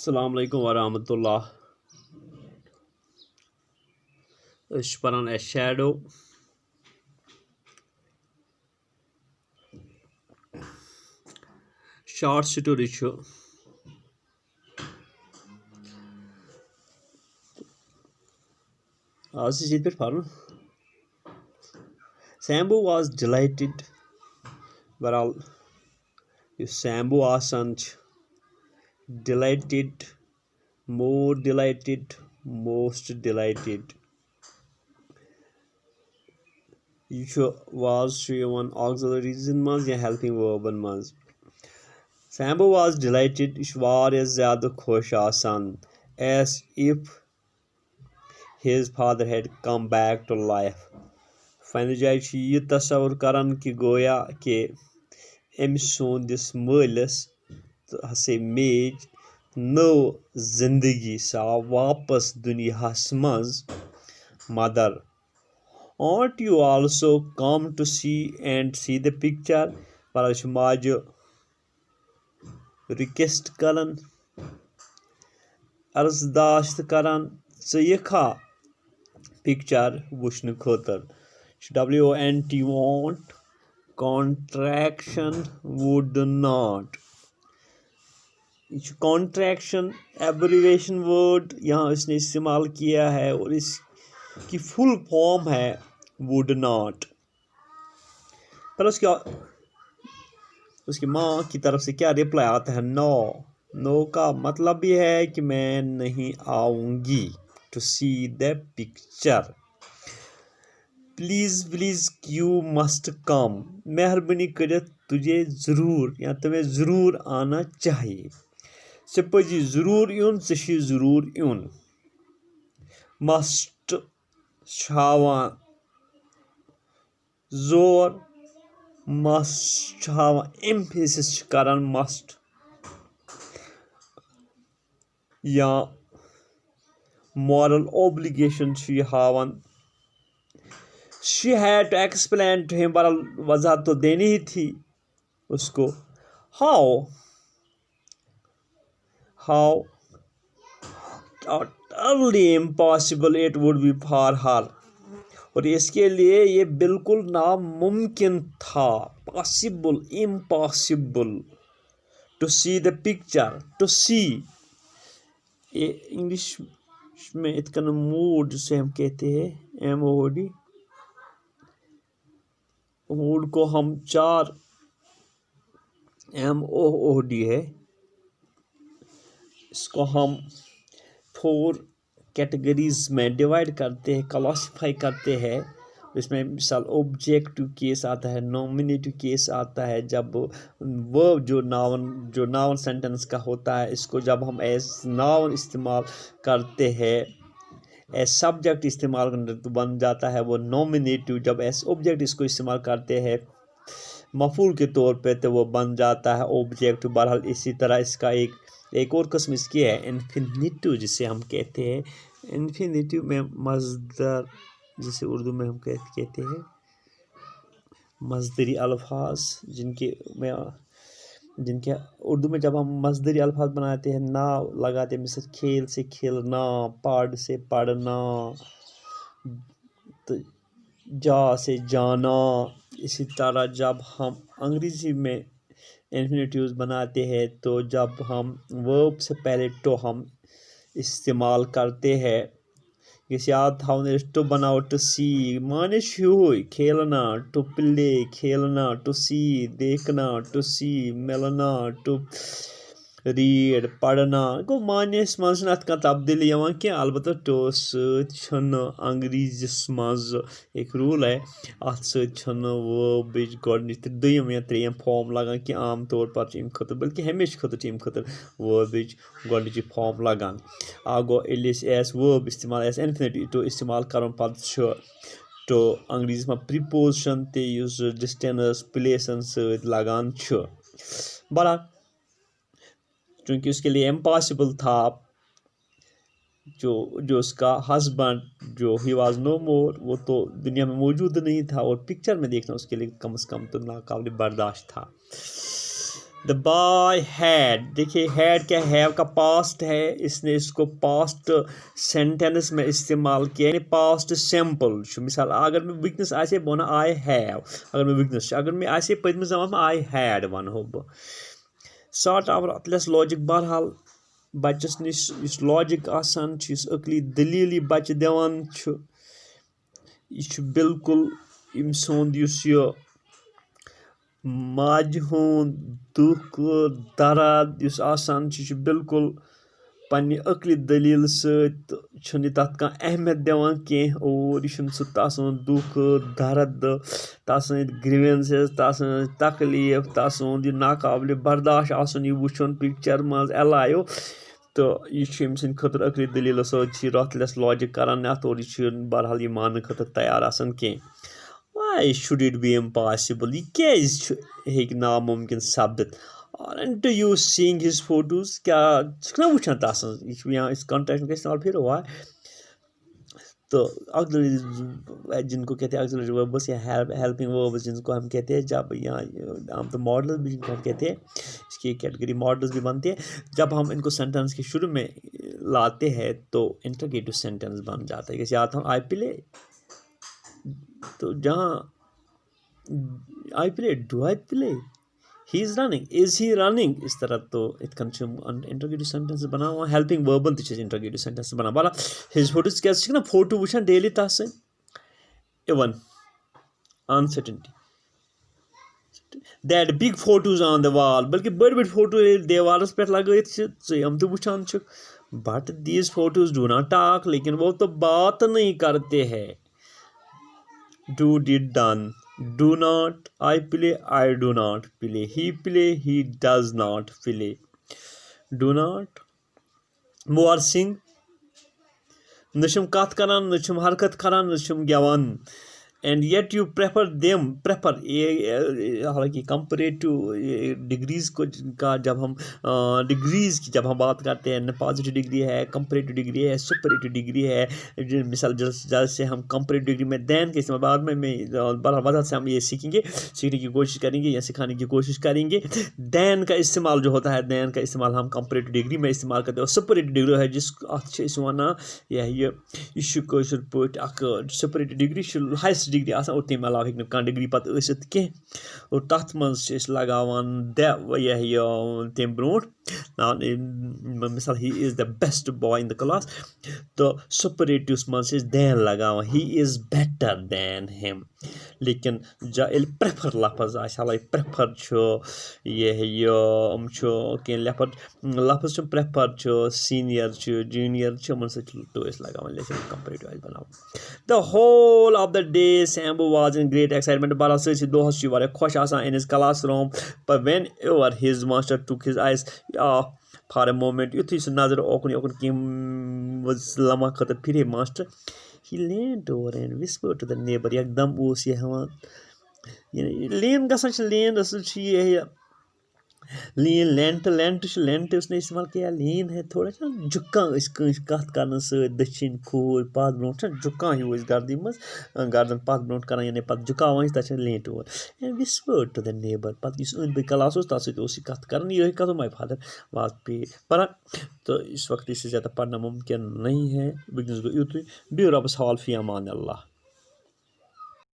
Assalamu alaikum wa rahmatullah. Ishparan a shadow. Short story show. Sambu was delighted. Well, Sambu wasn't delighted, more delighted, most delighted. Was one auxiliary reason was या helping verb was. Sambu was delighted. Ishwar is ज़्यादा खुश आसान, as if his father had come back to life. Fanny जाय छी ये तस्वुर करन कि गोया के अमिस सोंदिस मलिस हसे मेज नो जिंदगी सा वापस दुनियास मज. Mother, aren't you also come to see the picture? पर माज request Karan अर्जदाश्त Karan ज़िखा picture वुश्न खोतर. WONT want, contraction would not. Contraction abbreviation word यहाँ इसने इस्तेमाल किया है और इसकी फुल फॉर्म है would not. पर उसकी माँ की तरफ से क्या रिप्लाई आता है? नो. नो का मतलब भी है कि मैं नहीं आऊँगी. To see the picture. Please you must come. मेहरबानी करित तुझे ज़रूर या तुम्हें ज़रूर आना चाहिए. सपजी ज़रूर यून ज़शी ज़रूर यून. मस्ट हावान जोर. मस्ट हावान एम्फेसिस करन मस्ट या moral obligation हावान. She had to explain to him, बहरहाल वजह तो देनी ही थी उसको. How utterly impossible it would be for her. और इसके लिए ये बिल्कुल नामुमकिन था. Possible, impossible. To see the picture. To see. ये इंग्लिश में इतना मूड जिसे हम कहते हैं MOD. मूड को हम 4 MOOD है. इसको हम 4 कैटेगरीज में डिवाइड करते हैं, क्लासिफाई करते हैं. इसमें मिसाल ऑब्जेक्टिव केस आता है, नॉमिनेटिव केस आता है. जब वर्ब जो नाउन सेंटेंस का होता है, इसको जब हम एज नाउन इस्तेमाल करते हैं, एज सब्जेक्ट इस्तेमाल करते तो बन जाता है वो नॉमिनेटिव. जब एज ऑब्जेक्ट इसको इस्तेमाल करते हैं मफूल के तौर पे तो वो बन जाता है ऑब्जेक्ट. बहरहाल इसी तरह इसका एक और किस्म इसकी है इन्फिनिटिव, जिसे हम कहते हैं. इन्फिनिटिव में मज़दर, जिसे उर्दू में हम कहते हैं मज़दरी अल्फाज, जिनके उर्दू में जब हम मज़दरी अल्फाज बनाते हैं ना लगाते हैं, मिसल खेल से खेलना, पढ़ से पढ़ना, तो जा से जाना. इसी तरह जब हम अंग्रेज़ी में इन्फिनिटिव्स बनाते हैं तो जब हम वर्ब से पहले तो हम इस्तेमाल करते हैं. किसी आधा टू बनाओ टू सी माने हुई खेलना, टू प्ले खेलना, टू सी देखना, टू सी मिलना, टू रीड पढ़ना गो मानिस मज का तब्दीली कि अलबत्ता टो अंग्रेजीस मज एक रूल है अत वर्बिच गोडनिच दोयम या त्रेयम फॉर्म लगान कि आम तौर पर अम खुद बल्कि हमेशा खुद अम खुद वर्बिच गोडनिच फॉर्म लगान. आ गो एस वर्ब इस्तेमाल एस इन्फिनिटिव तो इस्तेमाल कर पे तो अंग्रेजीस में प्रीपोजिशन ते डिस्टेंस प्लेसन सत लगान. बड़ा चूँकि उसके लिए इम्पॉसिबल था, जो उसका हस्बैंड जो ही वाज नो मोर, वो तो दुनिया में मौजूद नहीं था और पिक्चर में देखना उसके लिए कम से कम तो नाकाबिल बर्दाश्त था. द बॉय हैड, देखिए हैड क्या हैव का पास्ट है, इसने इसको पास्ट सेंटेंस में इस्तेमाल किया, यानी पास्ट सिंपल। मिसाल अगर मैं विकनेस आसे बना आई हैव, अगर मैं विकनेस अगर मैं आसे पदम जमान आई हैड वन हो बह। सॉर्ट आवर अतलस लॉजिक, बहरहाल बच्चस निश इस लॉजिक आसान इस अकली दलील बच्चे दिवान यह बिल्कुल इम सोंद यह माज हुंद दुख दर्द इस आसान बिल्कुल पन्ने अकली दलील सत तथ का अहमियत दिवान कह, और यह सह दुख दर्द तसंद ग्रीवेंसेस तसंद तकलीफ तसंद यह नाकाबिल बर्दाश्त आसन यह वुचन पिक्चर मज एलायो, तो यह अम सद खतर अकली दलील सत लॉजिक करान अत, और यह बहरहाल यह मान खतर तैयार आसन कह। Why should it be impossible? यह क्या नामुमकिन सपदित? Aren't you seeing his photos? क्या ना वुचन तसन यहाँ इस कॉन्टेक्स्ट में इस्तेमाल फिर हुआ है। तो ऑक्सिलरी जिनको कहते हैं ऑक्सिलरी वर्ब्स या हेल्पिंग वर्ब्स जिनको हम कहते हैं, जब यहाँ हम तो मॉडल्स भी जिनको हम कहते हैं, इसकी कैटेगरी मॉडल्स भी बनते हैं। जब हम इनको सेंटेंस के शुरू में लाते हैं तो इंटरोगेटिव सेंटेंस बन जाता है। जैसे आता हूँ आई प्ले, तो जहाँ I play, do I play, he is running, is he running, इस तरह तो इत इंटरोगेटिव सेंटेंस बना हुआ। हेल्पिंग वर्बन तो इंटरोगेटिव सेंटेंस बना बाला हिज फोटोज क्या ना फोटो वुचान डेली तस even uncertainty that big photos on the wall, बल्कि बड़ बड़ फोटो दीवारस पे लगे हम तो वुचान, but these photos do not talk, लेकिन वो तो बात नहीं करते हैं। Do, did, done, do not, I play, I do not play, he does not play, do not, more sing, नशम कत करान, नशम हरकत करान, नशम गेवान, and yet you prefer them, prefer हालांकि कंपैरेटिव डिग्रीज को का जब हम डिग्रीज की जब हम बात करते हैं, पॉजिटिव डिग्री है, कंपैरेटिव डिग्री है, सुपरेटिव डिग्री है। मिसाल जैसे हम कंपैरेटिव डिग्री में दैन के इस्तेमाल बाद में बड़ा से हम ये सीखने की कोशिश करेंगे या सिखाने की कोशिश करेंगे। दैन का इस्तेमाल जो होता है, दैन का इस्तेमाल हम कंपैरेटिव डिग्री में इस्तेमाल करते हैं, और सुपरेटिव डिग्री है जिस वन यह सुपरेटिव डिग्री हाइस्ट डिग्री आसान, और तम अलावा हेक कह डिग्री पत कह, और तथ मज लगावान तम ब्रोट मिसाल he is the best boy in the class, तो सुपरेटिव्स मज दैन लगावान he is better than him. लेकिन प्रेफर लफज हालांकि प्रेफर कह लफज प्रेफर सीनियर जूनियर मन टू लगावान, लेकिन कंपैरेटिव बनाओ। The whole of the day Sambu was in great excitement, बहरहाल सही दोहस खुश आसान in his classroom, but whenever his master took his eyes for a moment, युथी सह नजर ओकुन ओकुन कह लम्हा खतर फिर master, he leaned over and whispered to the neighbor, एकदम उस यह लेन गसान लेन यह लीन लेंट उसने इस्तेमाल किया, लीन है थोड़ा सा झुका कत कर दक्षिण खोज पत ब्रो झुका हूँ गर्दी मज गर्दन पत ब्रो कर यानी पे झुकान तक lent over and whispered to the neighbour, पे अंद पे क्लास तथ सत कत कर यही कत माई फादर वाज पे पढ़ा। तो इस वक्त इससे ज़्यादा पढ़ना मुमकिन नहीं है। वनस गो यूत बिहु रब्बस हवाल फी अमान अल्लाह।